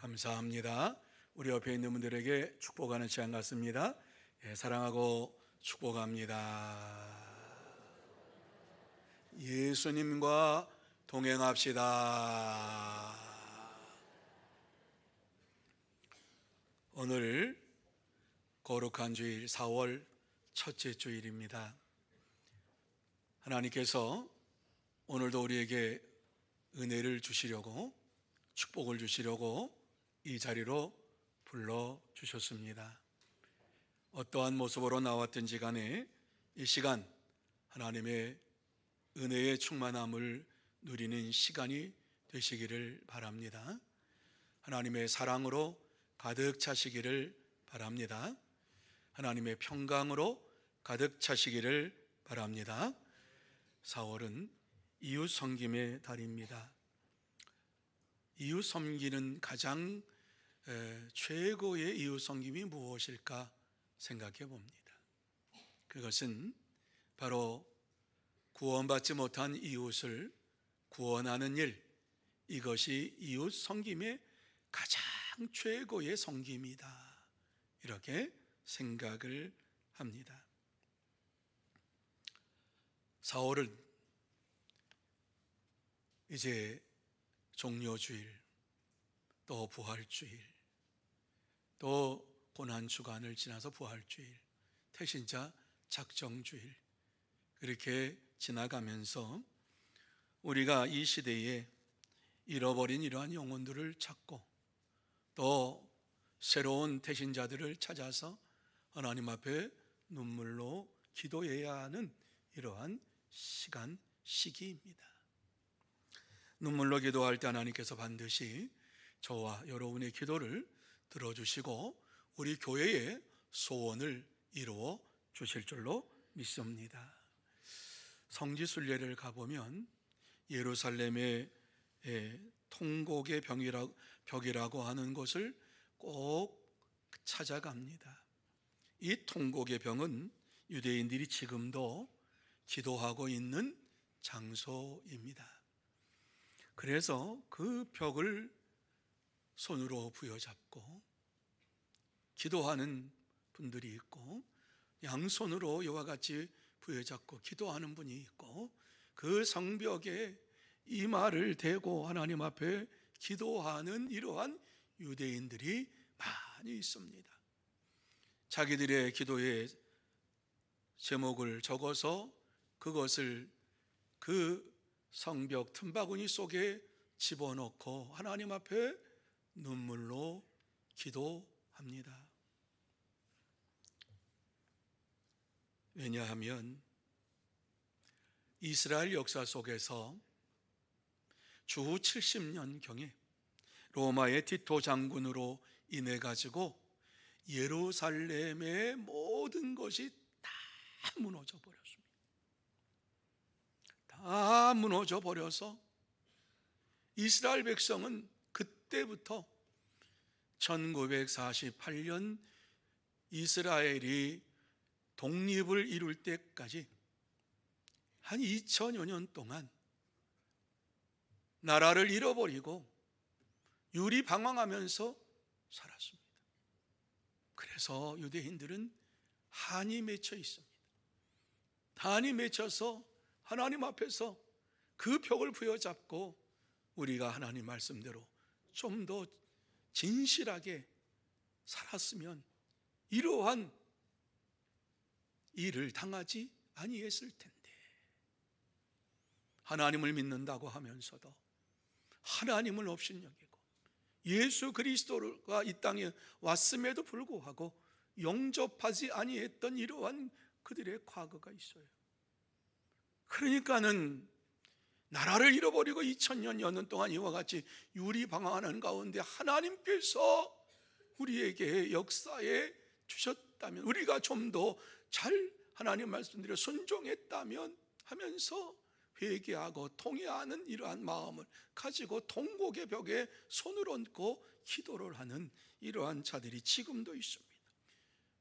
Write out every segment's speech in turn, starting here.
감사합니다. 우리 옆에 있는 분들에게 축복하는 시간 같습니다. 사랑하고 축복합니다. 예수님과 동행합시다. 오늘 거룩한 주일 4월 첫째 주일입니다. 하나님께서 오늘도 우리에게 은혜를 주시려고, 축복을 주시려고 이 자리로 불러주셨습니다. 어떠한 모습으로 나왔든지 간에 이 시간 하나님의 은혜의 충만함을 누리는 시간이 되시기를 바랍니다. 하나님의 사랑으로 가득 차시기를 바랍니다. 하나님의 평강으로 가득 차시기를 바랍니다. 4월은 이웃 섬김의 달입니다. 이웃 섬기는 가장 최고의 이웃 섬김이 무엇일까 생각해 봅니다. 그것은 바로 구원받지 못한 이웃을 구원하는 일, 이것이 이웃 섬김의 가장 최고의 섬김이다, 이렇게 생각을 합니다. 4월은 이제 종료주일, 또 부활주일, 또 고난주간을 지나서 부활주일, 태신자 작정주일, 그렇게 지나가면서 우리가 이 시대에 잃어버린 이러한 영혼들을 찾고 또 새로운 태신자들을 찾아서 하나님 앞에 눈물로 기도해야 하는 이러한 시기입니다. 눈물로 기도할 때 하나님께서 반드시 저와 여러분의 기도를 들어주시고 우리 교회의 소원을 이루어 주실 줄로 믿습니다. 성지순례를 가보면 예루살렘의 통곡의 벽이라고 하는 곳을 꼭 찾아갑니다. 이 통곡의 벽은 유대인들이 지금도 기도하고 있는 장소입니다. 그래서 그 벽을 손으로 부여잡고 기도하는 분들이 있고, 양손으로 이와 같이 부여잡고 기도하는 분이 있고, 그 성벽에 이마를 대고 하나님 앞에 기도하는 이러한 유대인들이 많이 있습니다. 자기들의 기도의 제목을 적어서 그것을 그 성벽 틈바구니 속에 집어넣고 하나님 앞에 눈물로 기도합니다. 왜냐하면 이스라엘 역사 속에서 주 70년경에 로마의 티토 장군으로 인해 가지고 예루살렘의 모든 것이 다 무너져 버렸습니다. 다 무너져 버려서 이스라엘 백성은 그때부터 1948년 이스라엘이 독립을 이룰 때까지 한 2000여 년 동안 나라를 잃어버리고 유리방황하면서 살았습니다. 그래서 유대인들은 한이 맺혀 있습니다. 한이 맺혀서 하나님 앞에서 그 벽을 부여잡고 우리가 하나님 말씀대로 좀 더 진실하게 살았으면 이러한 일을 당하지 아니했을 텐데, 하나님을 믿는다고 하면서도 하나님을 업신여기고 예수 그리스도가 이 땅에 왔음에도 불구하고 영접하지 아니했던 이러한 그들의 과거가 있어요. 그러니까는 나라를 잃어버리고 2000여 년 동안 이와 같이 유리방황하는 가운데 하나님께서 우리에게 역사에 주셨다면, 우리가 좀 더 잘 하나님 말씀대로 순종했다면 하면서 회개하고 통회하는 이러한 마음을 가지고 통곡의 벽에 손을 얹고 기도를 하는 이러한 자들이 지금도 있습니다.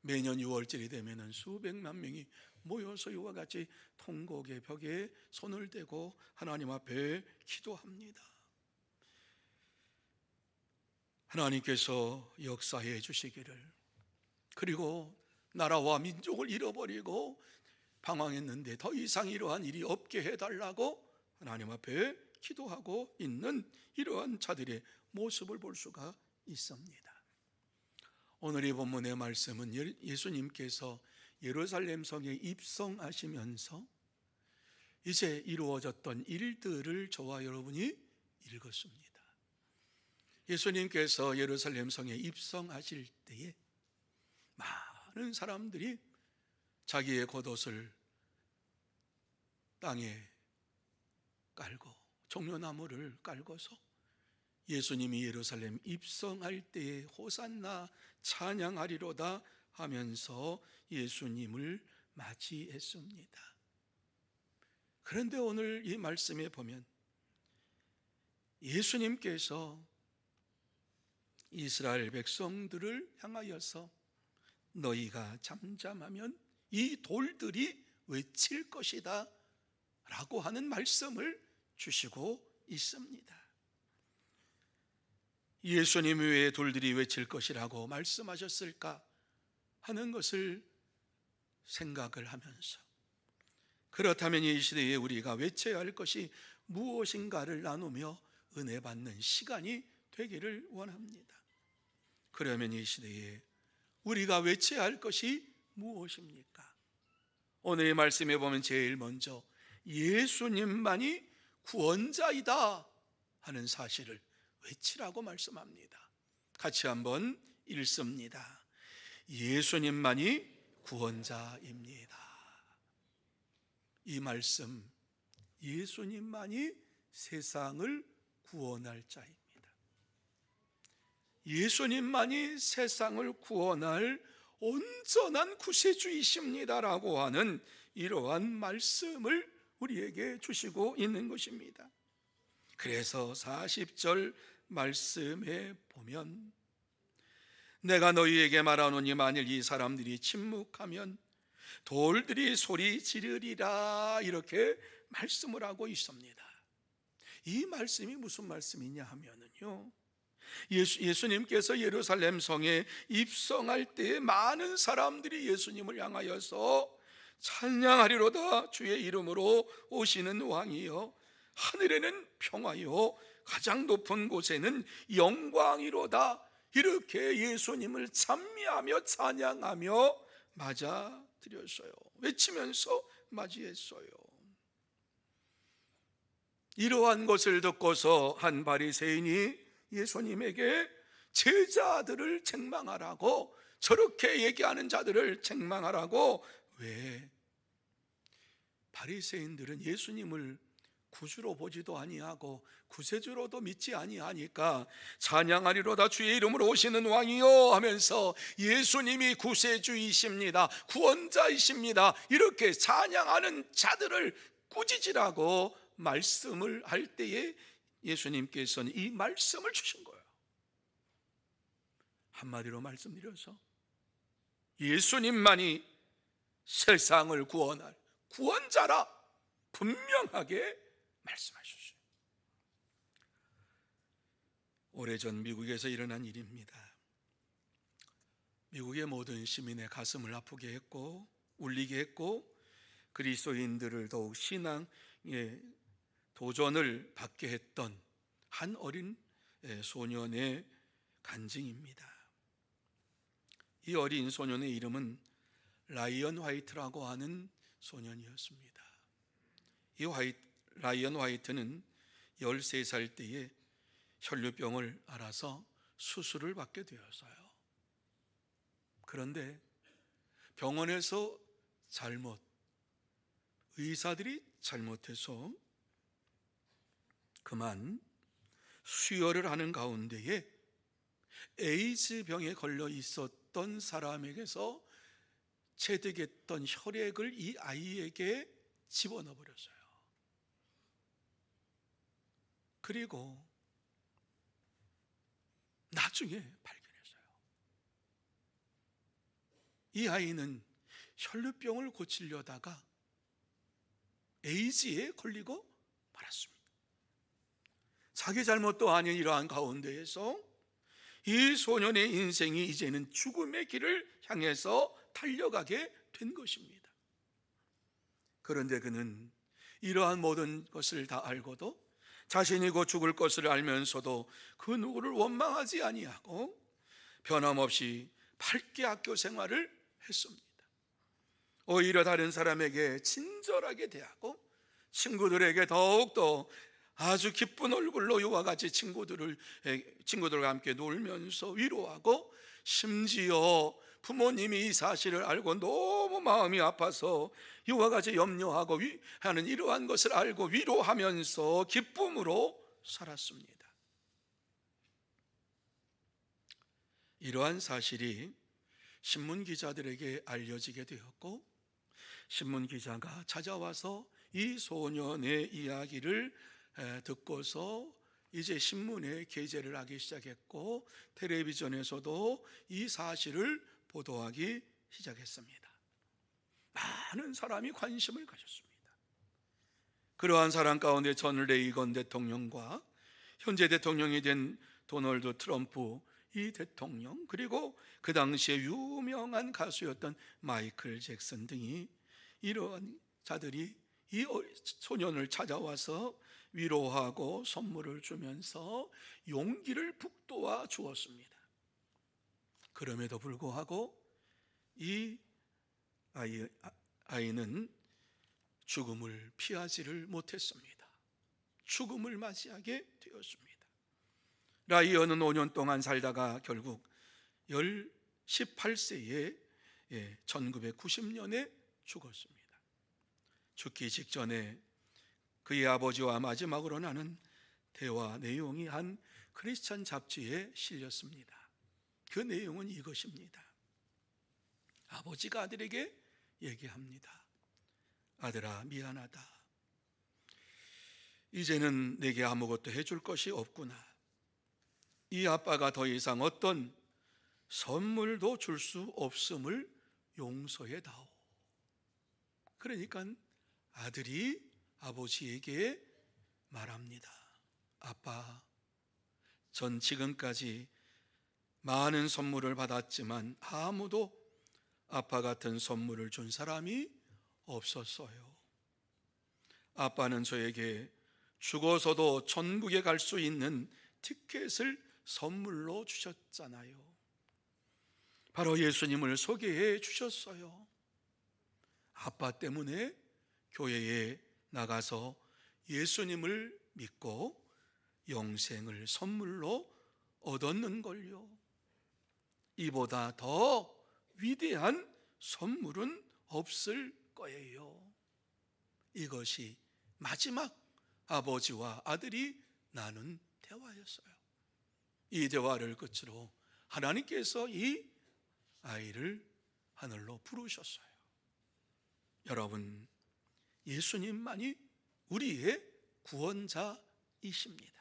매년 6월절이 되면 수백만 명이 모여서 이와 같이 통곡의 벽에 손을 대고 하나님 앞에 기도합니다. 하나님께서 역사해 주시기를, 그리고 나라와 민족을 잃어버리고 방황했는데 더 이상 이러한 일이 없게 해달라고 하나님 앞에 기도하고 있는 이러한 자들의 모습을 볼 수가 있습니다. 오늘의 본문의 말씀은 예수님께서 예루살렘 성에 입성하시면서 이제 이루어졌던 일들을 저와 여러분이 읽었습니다. 예수님께서 예루살렘 성에 입성하실 때에 많은 사람들이 자기의 겉옷을 땅에 깔고 종려나무를 깔고서 예수님이 예루살렘 입성할 때에 호산나 찬양하리로다 하면서 예수님을 맞이했습니다. 그런데 오늘 이 말씀에 보면 예수님께서 이스라엘 백성들을 향하여서 너희가 잠잠하면 이 돌들이 외칠 것이다 라고 하는 말씀을 주시고 있습니다. 예수님 왜 돌들이 외칠 것이라고 말씀하셨을까 하는 것을 생각을 하면서, 그렇다면 이 시대에 우리가 외쳐야 할 것이 무엇인가를 나누며 은혜 받는 시간이 되기를 원합니다. 그러면 이 시대에 우리가 외쳐야 할 것이 무엇입니까? 오늘의 말씀에 보면 제일 먼저 예수님만이 구원자이다 하는 사실을 외치라고 말씀합니다. 같이 한번 읽습니다. 예수님만이 구원자입니다. 이 말씀, 예수님만이 세상을 구원할 자입니다. 예수님만이 세상을 구원할 온전한 구세주이십니다라고 하는 이러한 말씀을 우리에게 주시고 있는 것입니다. 그래서 40절 말씀에 보면 내가 너희에게 말하노니 만일 이 사람들이 침묵하면 돌들이 소리 지르리라 이렇게 말씀을 하고 있습니다. 이 말씀이 무슨 말씀이냐 하면은요, 예수님께서 예루살렘 성에 입성할 때에 많은 사람들이 예수님을 향하여서 찬양하리로다 주의 이름으로 오시는 왕이여 하늘에는 평화요 가장 높은 곳에는 영광이로다 이렇게 예수님을 찬미하며 찬양하며 맞아드렸어요. 외치면서 맞이했어요. 이러한 것을 듣고서 한 바리새인이 예수님에게 제자들을 책망하라고, 저렇게 얘기하는 자들을 책망하라고. 왜? 바리새인들은 예수님을 구주로 보지도 아니하고 구세주로도 믿지 아니하니까 찬양하리로다 주의 이름으로 오시는 왕이요 하면서 예수님이 구세주이십니다, 구원자이십니다 이렇게 찬양하는 자들을 꾸짖으라고 말씀을 할 때에 예수님께서는 이 말씀을 주신 거예요. 한마디로 말씀드려서 예수님만이 세상을 구원할 구원자라 분명하게 말씀하셨어요. 오래전 미국에서 일어난 일입니다. 미국의 모든 시민의 가슴을 아프게 했고 울리게 했고 그리스도인들을 더욱 신앙의 도전을 받게 했던 한 어린 소년의 간증입니다. 이 어린 소년의 이름은 라이언 화이트라고 하는 소년이었습니다. 이 라이언 화이트는 13살 때에 혈류병을 앓아서 수술을 받게 되었어요. 그런데 병원에서 의사들이 잘못해서 그만 수혈을 하는 가운데에 에이즈 병에 걸려 있었던 사람에게서 체득했던 혈액을 이 아이에게 집어넣어 버렸어요. 그리고 나중에 발견했어요. 이 아이는 혈류병을 고치려다가 에이즈에 걸리고 말았습니다. 자기 잘못도 아닌 이러한 가운데에서 이 소년의 인생이 이제는 죽음의 길을 향해서 달려가게 된 것입니다. 그런데 그는 이러한 모든 것을 다 알고도 자신이 곧 죽을 것을 알면서도 그 누구를 원망하지 아니하고 변함없이 밝게 학교 생활을 했습니다. 오히려 다른 사람에게 친절하게 대하고 친구들에게 더욱더 아주 기쁜 얼굴로 이와 같이 친구들과 함께 놀면서 위로하고, 심지어 부모님이 이 사실을 알고 너무 마음이 아파서 이와 같이 염려하고 하는 이러한 것을 알고 위로하면서 기쁨으로 살았습니다. 이러한 사실이 신문 기자들에게 알려지게 되었고, 신문 기자가 찾아와서 이 소년의 이야기를 듣고서 이제 신문에 게재를 하기 시작했고, 텔레비전에서도 이 사실을 보도하기 시작했습니다. 많은 사람이 관심을 가졌습니다. 그러한 사람 가운데 전 레이건 대통령과 현재 대통령이 된 도널드 트럼프 이 대통령, 그리고 그 당시에 유명한 가수였던 마이클 잭슨 등이, 이러한 자들이 이 소년을 찾아와서 위로하고 선물을 주면서 용기를 북돋아 주었습니다. 그럼에도 불구하고 이 아이는 죽음을 피하지를 못했습니다. 죽음을 맞이하게 되었습니다. 라이언은 5년 동안 살다가 결국 18세에 1990년에 죽었습니다. 죽기 직전에 그의 아버지와 마지막으로 나눈 대화 내용이 한 크리스천 잡지에 실렸습니다. 그 내용은 이것입니다. 아버지가 아들에게 얘기합니다. 아들아, 미안하다. 이제는 내게 아무것도 해줄 것이 없구나. 이 아빠가 더 이상 어떤 선물도 줄 수 없음을 용서해 다오. 그러니까 아들이 아버지에게 말합니다. 아빠, 전 지금까지 많은 선물을 받았지만 아무도 아빠 같은 선물을 준 사람이 없었어요. 아빠는 저에게 죽어서도 천국에 갈 수 있는 티켓을 선물로 주셨잖아요. 바로 예수님을 소개해 주셨어요. 아빠 때문에 교회에 나가서 예수님을 믿고 영생을 선물로 얻었는 걸요. 이보다 더 위대한 선물은 없을 거예요. 이것이 마지막 아버지와 아들이 나눈 대화였어요. 이 대화를 끝으로 하나님께서 이 아이를 하늘로 부르셨어요. 여러분, 예수님만이 우리의 구원자이십니다.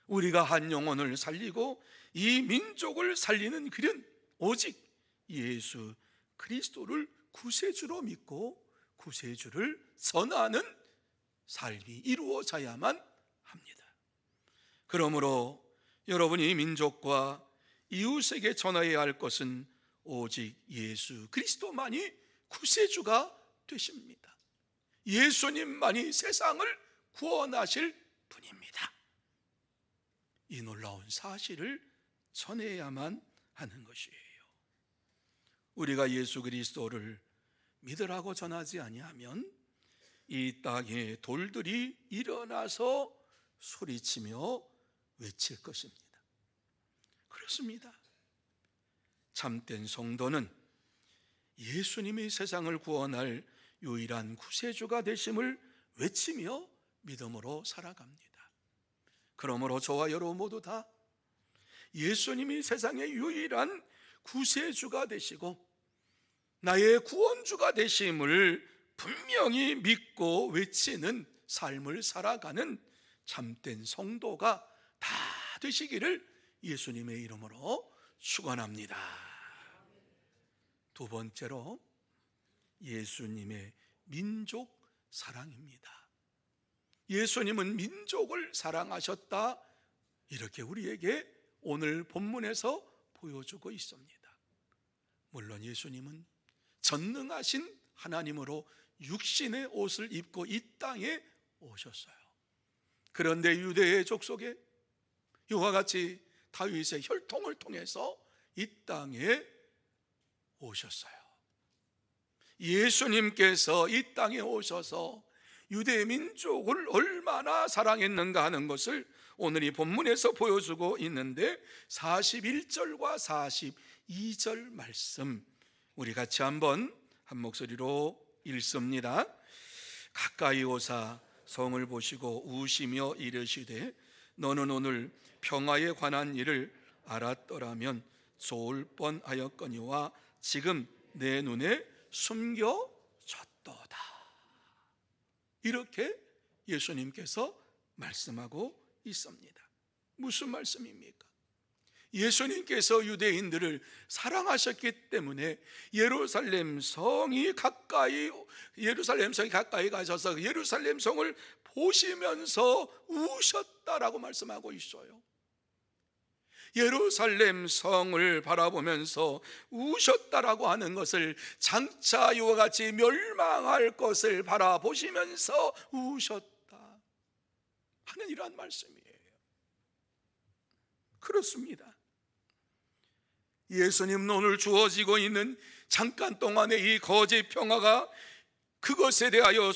우리가 한 영혼을 살리고 이 민족을 살리는 길은 오직 예수 그리스도를 구세주로 믿고 구세주를 선하는 삶이 이루어져야만 합니다. 그러므로 여러분이 민족과 이웃에게 전해야 할 것은 오직 예수 그리스도만이 구세주가 되십니다. 예수님만이 세상을 구원하실 분입니다. 이 놀라운 사실을 전해야만 하는 것이에요. 우리가 예수 그리스도를 믿으라고 전하지 아니하면 이 땅에 돌들이 일어나서 소리치며 외칠 것입니다. 그렇습니다. 참된 성도는 예수님이 세상을 구원할 유일한 구세주가 되심을 외치며 믿음으로 살아갑니다. 그러므로 저와 여러분 모두 다 예수님이 세상의 유일한 구세주가 되시고 나의 구원주가 되심을 분명히 믿고 외치는 삶을 살아가는 참된 성도가 다 되시기를 예수님의 이름으로 축원합니다. 두 번째로 예수님의 민족 사랑입니다. 예수님은 민족을 사랑하셨다, 이렇게 우리에게 오늘 본문에서 보여주고 있습니다. 물론 예수님은 전능하신 하나님으로 육신의 옷을 입고 이 땅에 오셨어요. 그런데 유대의 족속에 이와 같이 다윗의 혈통을 통해서 이 땅에 오셨어요. 예수님께서 이 땅에 오셔서 유대 민족을 얼마나 사랑했는가 하는 것을 오늘 이 본문에서 보여주고 있는데 41절과 42절 말씀 우리 같이 한번 한 목소리로 읽습니다. 가까이 오사 성을 보시고 우시며 이르시되 너는 오늘 평화에 관한 일을 알았더라면 좋을 뻔하였거니와 지금 내 눈에 숨겨졌도다. 이렇게 예수님께서 말씀하고 있습니다. 무슨 말씀입니까? 예수님께서 유대인들을 사랑하셨기 때문에 예루살렘 성이 가까이 가셔서 예루살렘 성을 보시면서 우셨다라고 말씀하고 있어요. 예루살렘 성을 바라보면서 우셨다라고 하는 것을 장차 이와 같이 멸망할 것을 바라보시면서 우셨다 하는 이러한 말씀이에요. 그렇습니다. 예수님은 오늘 주어지고 있는 잠깐 동안의 이 거짓 평화가 그것에 대하여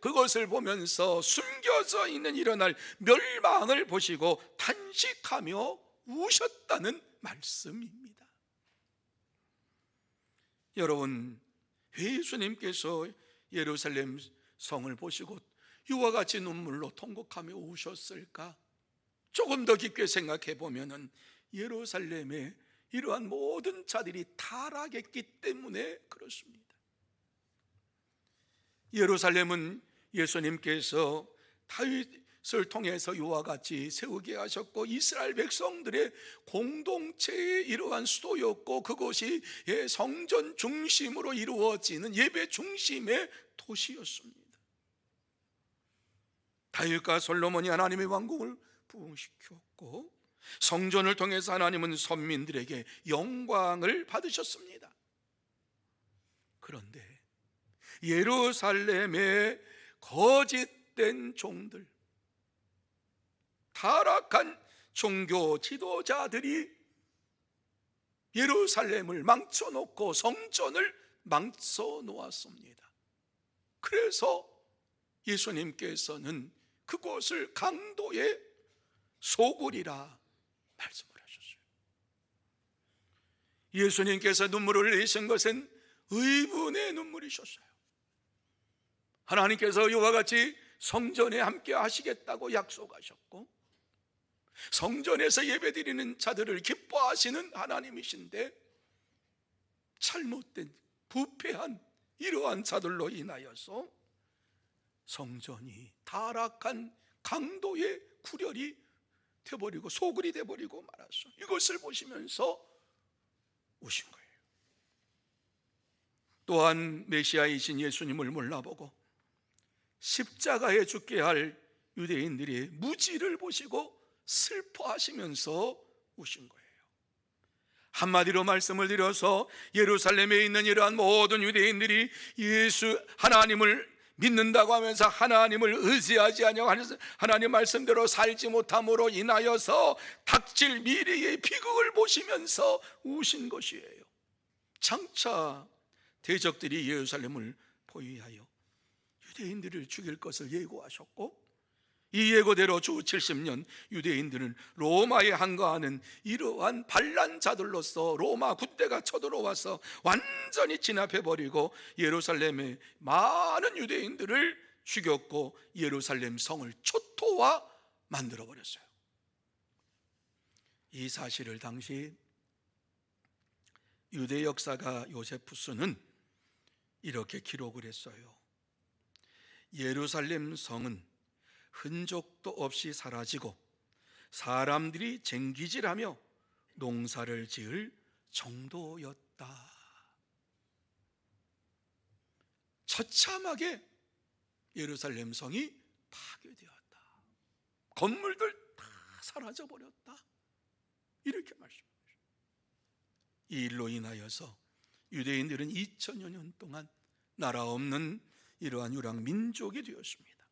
그것을 보면서 숨겨져 있는 일어날 멸망을 보시고 탄식하며 우셨다는 말씀입니다. 여러분, 왜 예수님께서 예루살렘 성을 보시고 이와 같이 눈물로 통곡하며 우셨을까? 조금 더 깊게 생각해 보면은 예루살렘에 이러한 모든 자들이 타락했기 때문에 그렇습니다. 예루살렘은 예수님께서 다윗을 통해서 이와 같이 세우게 하셨고 이스라엘 백성들의 공동체의 이러한 수도였고 그것이 성전 중심으로 이루어지는 예배 중심의 도시였습니다. 다윗과 솔로몬이 하나님의 왕국을 부흥시켰고 성전을 통해서 하나님은 선민들에게 영광을 받으셨습니다. 그런데 예루살렘의 거짓된 종들, 타락한 종교 지도자들이 예루살렘을 망쳐놓고 성전을 망쳐놓았습니다. 그래서 예수님께서는 그곳을 강도의 소굴이라 말씀을 하셨어요. 예수님께서 눈물을 흘리신 것은 의분의 눈물이셨어요. 하나님께서 이와 같이 성전에 함께 하시겠다고 약속하셨고 성전에서 예배드리는 자들을 기뻐하시는 하나님이신데 잘못된 부패한 이러한 자들로 인하여서 성전이 타락한 강도의 구렬이 되어버리고 소굴이 되어버리고 말았어. 이것을 보시면서 우신 거예요. 또한 메시아이신 예수님을 몰라보고 십자가에 죽게 할 유대인들의 무지를 보시고 슬퍼하시면서 우신 거예요. 한마디로 말씀을 드려서 예루살렘에 있는 이러한 모든 유대인들이 하나님을 믿는다고 하면서 하나님을 의지하지 아니하고 하나님 말씀대로 살지 못함으로 인하여서 닥칠 미래의 비극을 보시면서 우신 것이에요. 장차 대적들이 예루살렘을 포위하여 유대인들을 죽일 것을 예고하셨고 이 예고대로 주 70년 유대인들은 로마에 항거하는 이러한 반란자들로서 로마 군대가 쳐들어와서 완전히 진압해버리고 예루살렘의 많은 유대인들을 죽였고 예루살렘 성을 초토화 만들어버렸어요. 이 사실을 당시 유대 역사가 요세푸스는 이렇게 기록을 했어요. 예루살렘 성은 흔적도 없이 사라지고 사람들이 쟁기질하며 농사를 지을 정도였다. 처참하게 예루살렘 성이 파괴되었다. 건물들 다 사라져버렸다. 이렇게 말씀합니다. 이 일로 인하여서 유대인들은 2000여 년 동안 나라 없는 이러한 유랑 민족이 되었습니다.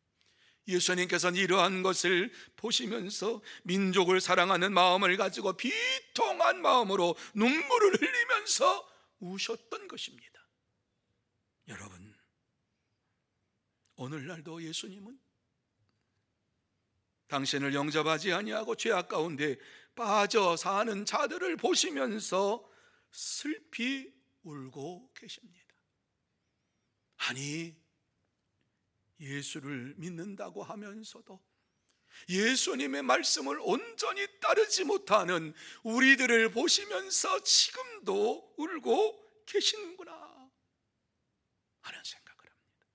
예수님께서는 이러한 것을 보시면서 민족을 사랑하는 마음을 가지고 비통한 마음으로 눈물을 흘리면서 우셨던 것입니다. 여러분, 오늘날도 예수님은 당신을 영접하지 아니하고 죄악 가운데 빠져 사는 자들을 보시면서 슬피 울고 계십니다. 아니, 예수를 믿는다고 하면서도 예수님의 말씀을 온전히 따르지 못하는 우리들을 보시면서 지금도 울고 계시는구나 하는 생각을 합니다.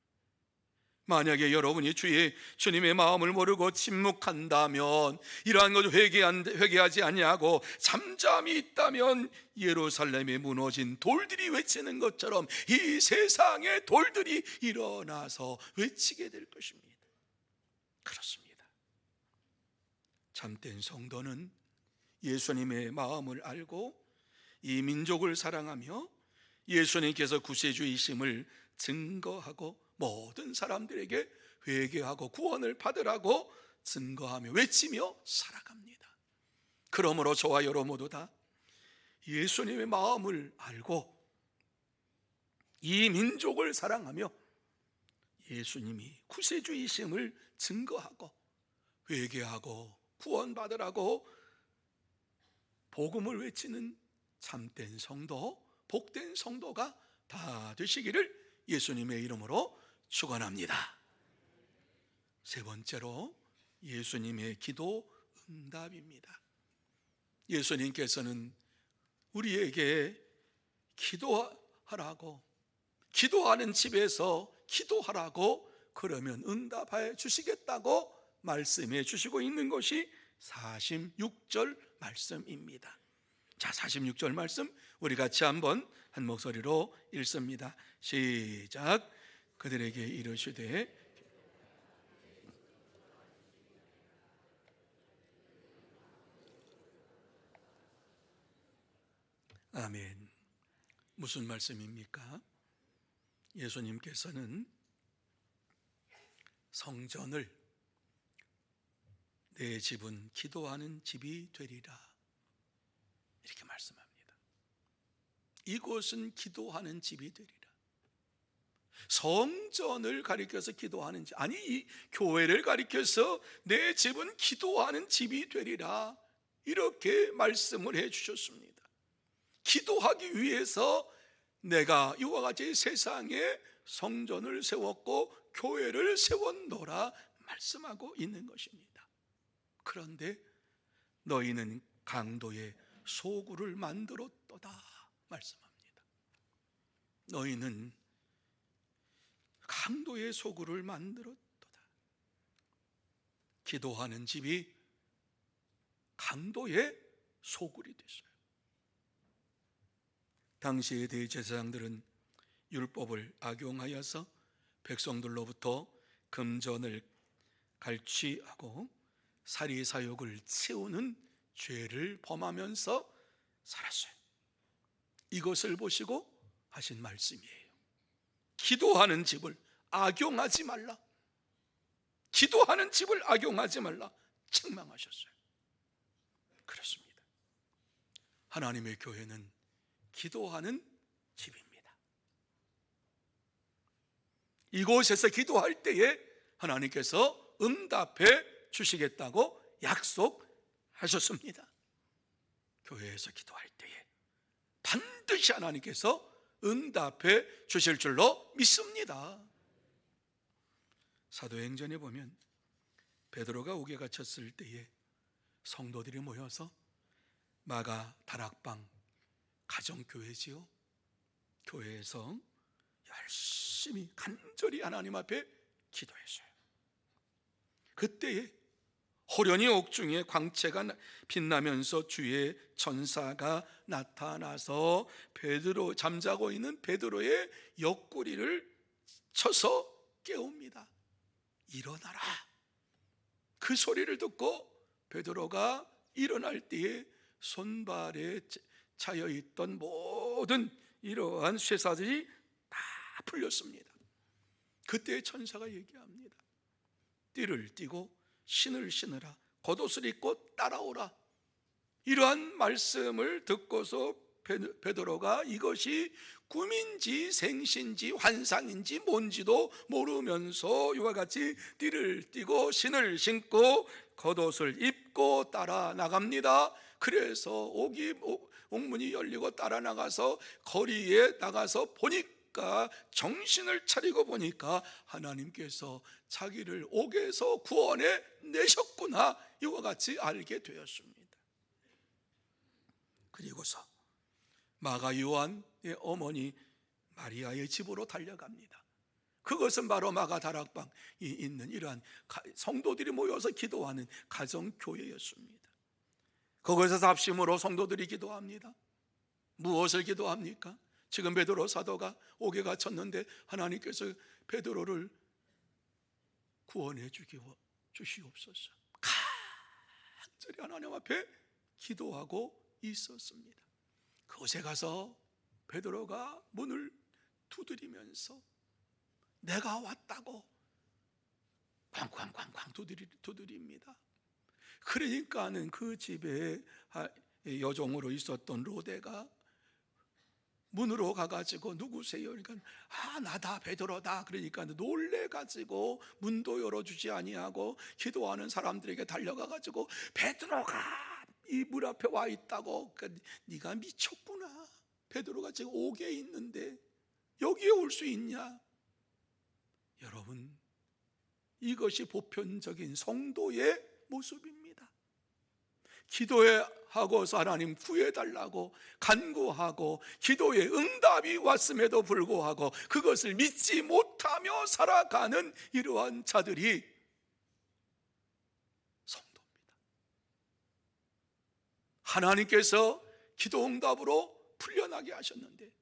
만약에 여러분이 주님의 마음을 모르고 침묵한다면, 이러한 것을 회개하지 아니하고 잠잠히 있다면 예루살렘에 무너진 돌들이 외치는 것처럼 이 세상의 돌들이 일어나서 외치게 될 것입니다. 그렇습니다. 참된 성도는 예수님의 마음을 알고 이 민족을 사랑하며 예수님께서 구세주이심을 증거하고 모든 사람들에게 회개하고 구원을 받으라고 증거하며 외치며 살아갑니다. 그러므로 저와 여러분 모두 다 예수님의 마음을 알고 이 민족을 사랑하며 예수님이 구세주이심을 증거하고 회개하고 구원받으라고 복음을 외치는 참된 성도, 복된 성도가 다 되시기를 예수님의 이름으로 축원합니다. 세 번째로 예수님의 기도 응답입니다. 예수님께서는 우리에게 기도하라고, 기도하는 집에서 기도하라고 그러면 응답해 주시겠다고 말씀해 주시고 있는 것이 46절 말씀입니다. 자, 46절 말씀 우리 같이 한번 한 목소리로 읽습니다. 시작. 그들에게 이르시되 아멘. 무슨 말씀입니까? 예수님께서는 성전을 내 집은 기도하는 집이 되리라 이렇게 말씀합니다. 이곳은 기도하는 집이 되리라. 성전을 가리켜서 기도하는 집, 아니 이 교회를 가리켜서 내 집은 기도하는 집이 되리라 이렇게 말씀을 해 주셨습니다. 기도하기 위해서 내가 이와 같이 세상에 성전을 세웠고 교회를 세웠노라 말씀하고 있는 것입니다. 그런데 너희는 강도의 소굴을 만들었도다 말씀합니다. 너희는 강도의 소굴을 만들었도다. 기도하는 집이 강도의 소굴이 됐어요. 당시의 대제사장들은 율법을 악용하여서 백성들로부터 금전을 갈취하고 사리사욕을 채우는 죄를 범하면서 살았어요. 이것을 보시고 하신 말씀이에요. 기도하는 집을 악용하지 말라. 기도하는 집을 악용하지 말라 책망하셨어요. 그렇습니다. 하나님의 교회는 기도하는 집입니다. 이곳에서 기도할 때에 하나님께서 응답해 주시겠다고 약속하셨습니다. 교회에서 기도할 때에 반드시 하나님께서 응답해 주실 줄로 믿습니다. 사도행전에 보면 베드로가 옥에 갇혔을 때에 성도들이 모여서 마가 다락방 가정교회지요. 교회에서 열심히 간절히 하나님 앞에 기도했어요. 그때에 호련히 옥중에 광채가 빛나면서 주의 천사가 나타나서 베드로, 잠자고 있는 베드로의 옆구리를 쳐서 깨웁니다. 일어나라. 그 소리를 듣고 베드로가 일어날 때에 손발에 차여 있던 모든 이러한 쇠사들이 다 풀렸습니다. 그때 천사가 얘기합니다. 띠를 띠고 신을 신으라, 겉옷을 입고 따라오라. 이러한 말씀을 듣고서 베드로가 이것이 꿈인지 생신지 환상인지 뭔지도 모르면서 이와 같이 띠를 띠고 신을 신고 겉옷을 입고 따라 나갑니다. 그래서 옥문이 열리고 따라 나가서 거리에 나가서 보니까, 정신을 차리고 보니까 하나님께서 자기를 옥에서 구원해 내셨구나, 이와 같이 알게 되었습니다. 그리고서 마가 요한의 어머니 마리아의 집으로 달려갑니다. 그것은 바로 마가 다락방이 있는 이러한 성도들이 모여서 기도하는 가정교회였습니다. 그것에서 합심으로 성도들이 기도합니다. 무엇을 기도합니까? 지금 베드로 사도가 옥에 갇혔는데 하나님께서 베드로를 구원해 주시옵소서. 간절히 하나님 앞에 기도하고 있었습니다. 그곳에 가서 베드로가 문을 두드리면서 내가 왔다고 쾅쾅쾅쾅 두드립니다. 그러니까는 그 집에 여종으로 있었던 로데가 문으로 가가지고 누구세요? 그러니까 나다, 베드로다. 그러니까 놀래가지고 문도 열어주지 아니하고 기도하는 사람들에게 달려가가지고 베드로가 이 문 앞에 와 있다고. 그러니까 네가 미쳤구나. 베드로가 지금 옥에 있는데 여기에 올 수 있냐? 여러분, 이것이 보편적인 성도의 모습입니다. 기도하고서 하나님 구해달라고 간구하고 기도의 응답이 왔음에도 불구하고 그것을 믿지 못하며 살아가는 이러한 자들이 성도입니다. 하나님께서 기도 응답으로 풀려나게 하셨는데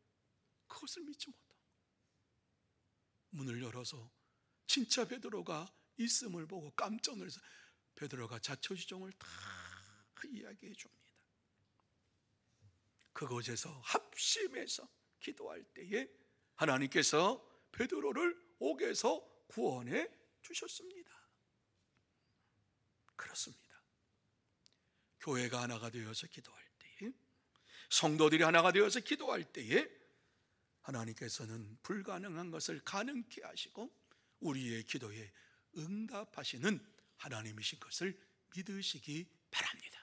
그것을 믿지 못하고 문을 열어서 진짜 베드로가 있음을 보고 깜짝 놀라서 베드로가 자초지종을 다 이야기해 줍니다. 그곳에서 합심해서 기도할 때에 하나님께서 베드로를 옥에서 구원해 주셨습니다. 그렇습니다. 교회가 하나가 되어서 기도할 때에, 성도들이 하나가 되어서 기도할 때에 하나님께서는 불가능한 것을 가능케 하시고 우리의 기도에 응답하시는 하나님이신 것을 믿으시기 바랍니다.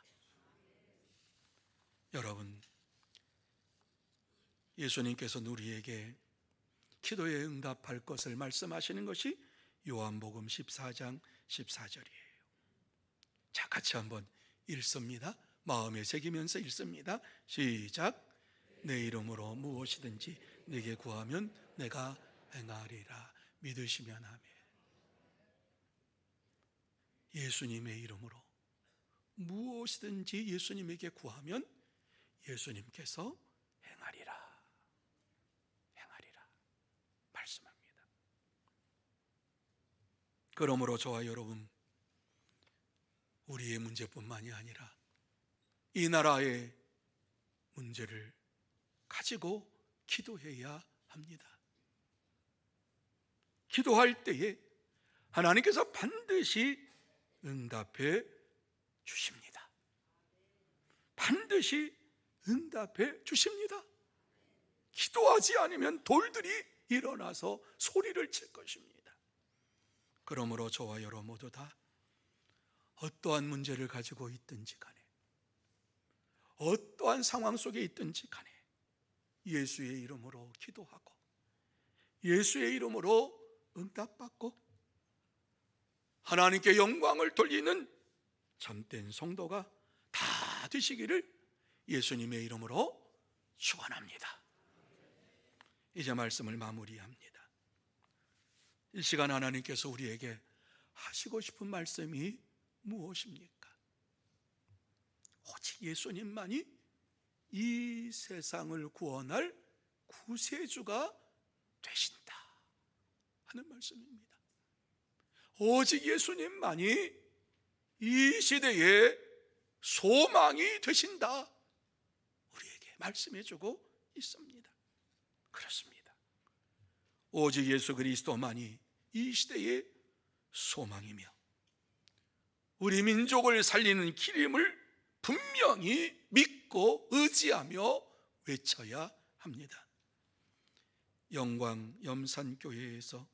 여러분, 예수님께서는 우리에게 기도에 응답할 것을 말씀하시는 것이 요한복음 14장 14절이에요. 자, 같이 한번 읽습니다. 마음에 새기면서 읽습니다. 시작. 내 이름으로 무엇이든지 내게 구하면 내가 행하리라. 믿으시면 아멘. 예수님의 이름으로 무엇이든지 예수님에게 구하면 예수님께서 행하리라 말씀합니다. 그러므로 저와 여러분, 우리의 문제뿐만이 아니라 이 나라의 문제를 가지고 기도해야 합니다. 기도할 때에 하나님께서 반드시 응답해 주십니다. 반드시 응답해 주십니다. 기도하지 않으면 돌들이 일어나서 소리를 칠 것입니다. 그러므로 저와 여러분 모두 다 어떠한 문제를 가지고 있든지 간에, 어떠한 상황 속에 있든지 간에 예수의 이름으로 기도하고 예수의 이름으로 응답받고 하나님께 영광을 돌리는 참된 성도가 다 되시기를 예수님의 이름으로 축원합니다. 이제 말씀을 마무리합니다. 이 시간 하나님께서 우리에게 하시고 싶은 말씀이 무엇입니까? 오직 예수님만이 이 세상을 구원할 구세주가 되신다 하는 말씀입니다. 오직 예수님만이 이 시대에 소망이 되신다, 우리에게 말씀해주고 있습니다. 그렇습니다. 오직 예수 그리스도만이 이 시대의 소망이며 우리 민족을 살리는 길임을 분명히 믿고 의지하며 외쳐야 합니다. 영광 염산교회에서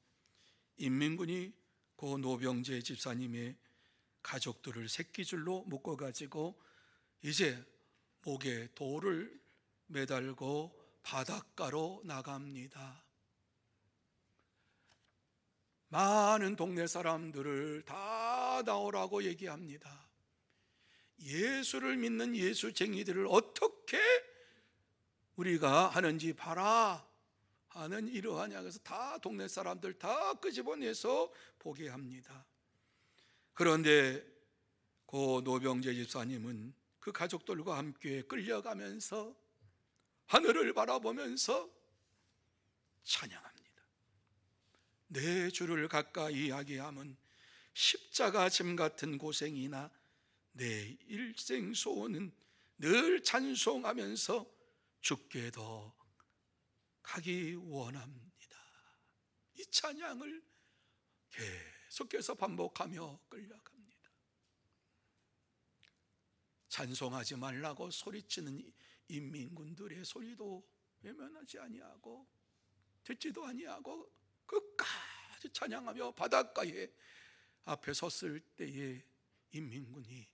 인민군이 고 노병재 집사님의 가족들을 새끼줄로 묶어가지고 이제 목에 돌을 매달고 바닷가로 나갑니다. 많은 동네 사람들을 다 나오라고 얘기합니다. 예수를 믿는 예수쟁이들을 어떻게 우리가 하는지 봐라 하는 이러하냐, 그래서 다 동네 사람들 다 끄집어내서 보게 합니다. 그런데 고 노병재 집사님은 그 가족들과 함께 끌려가면서 하늘을 바라보면서 찬양합니다. 내 주를 가까이 하게 함은 십자가 짐 같은 고생이나 내 일생 소원은 늘 찬송하면서 주께 더 가기 원합니다. 이 찬양을 계속해서 반복하며 끌려갑니다. 찬송하지 말라고 소리치는 인민군들의 소리도 외면하지 아니하고 듣지도 아니하고 끝까지 찬양하며 바닷가에 앞에 섰을 때에 인민군이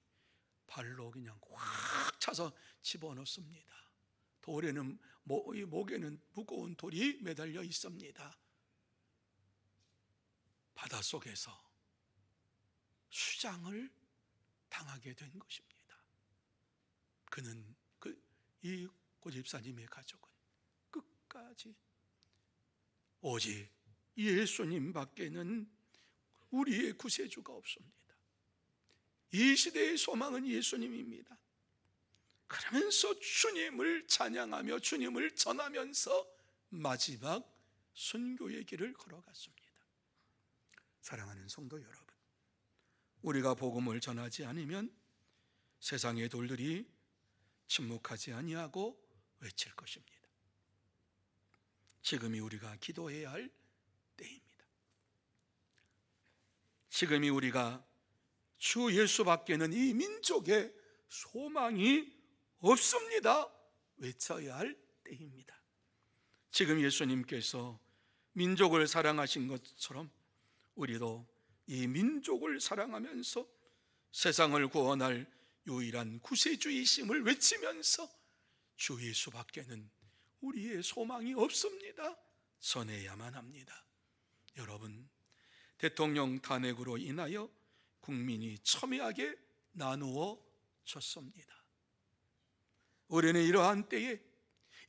발로 그냥 확 차서 집어넣습니다. 돌에는 목에는 무거운 돌이 매달려 있습니다. 바닷속에서 수장을 당하게 된 것입니다. 그는 이 고집사님의 가족은 끝까지 오직 예수님 밖에는 우리의 구세주가 없습니다. 이 시대의 소망은 예수님입니다. 그러면서 주님을 찬양하며 주님을 전하면서 마지막 순교의 길을 걸어갔습니다. 사랑하는 성도 여러분, 우리가 복음을 전하지 않으면 세상의 돌들이 침묵하지 아니하고 외칠 것입니다. 지금이 우리가 기도해야 할 때입니다. 지금이 우리가 주 예수밖에는 이 민족에 소망이 없습니다 외쳐야 할 때입니다. 지금 예수님께서 민족을 사랑하신 것처럼 우리도 이 민족을 사랑하면서 세상을 구원할 유일한 구세주이심을 외치면서 주 예수밖에는 우리의 소망이 없습니다 전해야만 합니다. 여러분, 대통령 탄핵으로 인하여 국민이 첨예하게 나누어졌습니다. 우리는 이러한 때에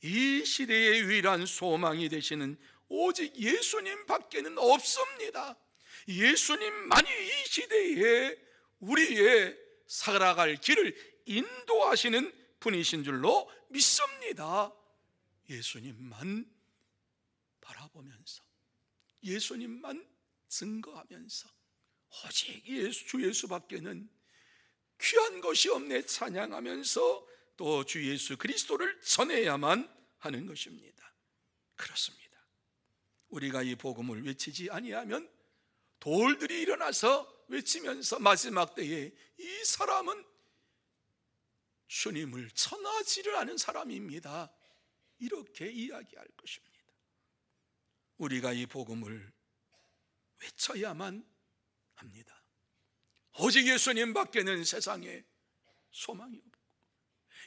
이 시대의 유일한 소망이 되시는 오직 예수님 밖에는 없습니다. 예수님만이 이 시대에 우리의 살아갈 길을 인도하시는 분이신 줄로 믿습니다. 예수님만 바라보면서 예수님만 증거하면서 오직 주 예수밖에는 귀한 것이 없네 찬양하면서 또 주 예수 그리스도를 전해야만 하는 것입니다. 그렇습니다. 우리가 이 복음을 외치지 아니하면 돌들이 일어나서 외치면서 마지막 때에 이 사람은 주님을 전하지를 않은 사람입니다 이렇게 이야기할 것입니다. 우리가 이 복음을 외쳐야만 합니다. 오직 예수님 밖에는 세상에 소망이 없고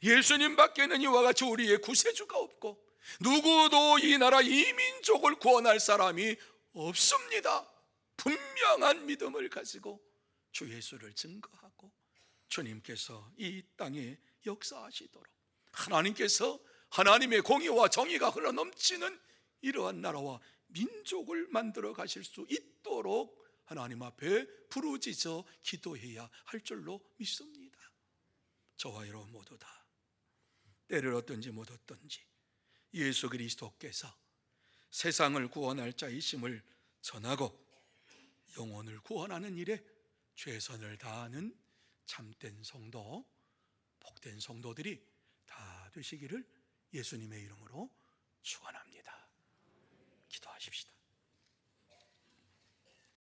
예수님 밖에는 이와 같이 우리의 구세주가 없고 누구도 이 나라 이 민족을 구원할 사람이 없습니다. 분명한 믿음을 가지고 주 예수를 증거하고 주님께서 이 땅에 역사하시도록 하나님께서 하나님의 공의와 정의가 흘러넘치는 이러한 나라와 민족을 만들어 가실 수 있도록 하나님 앞에 부르짖어 기도해야 할 줄로 믿습니다. 저와 여러분 모두 다 때를 얻든지 못 얻든지 예수 그리스도께서 세상을 구원할 자이심을 전하고 영혼을 구원하는 일에 최선을 다하는 참된 성도 복된 성도들이 다 되시기를 예수님의 이름으로 축원합니다. 기도하십시다.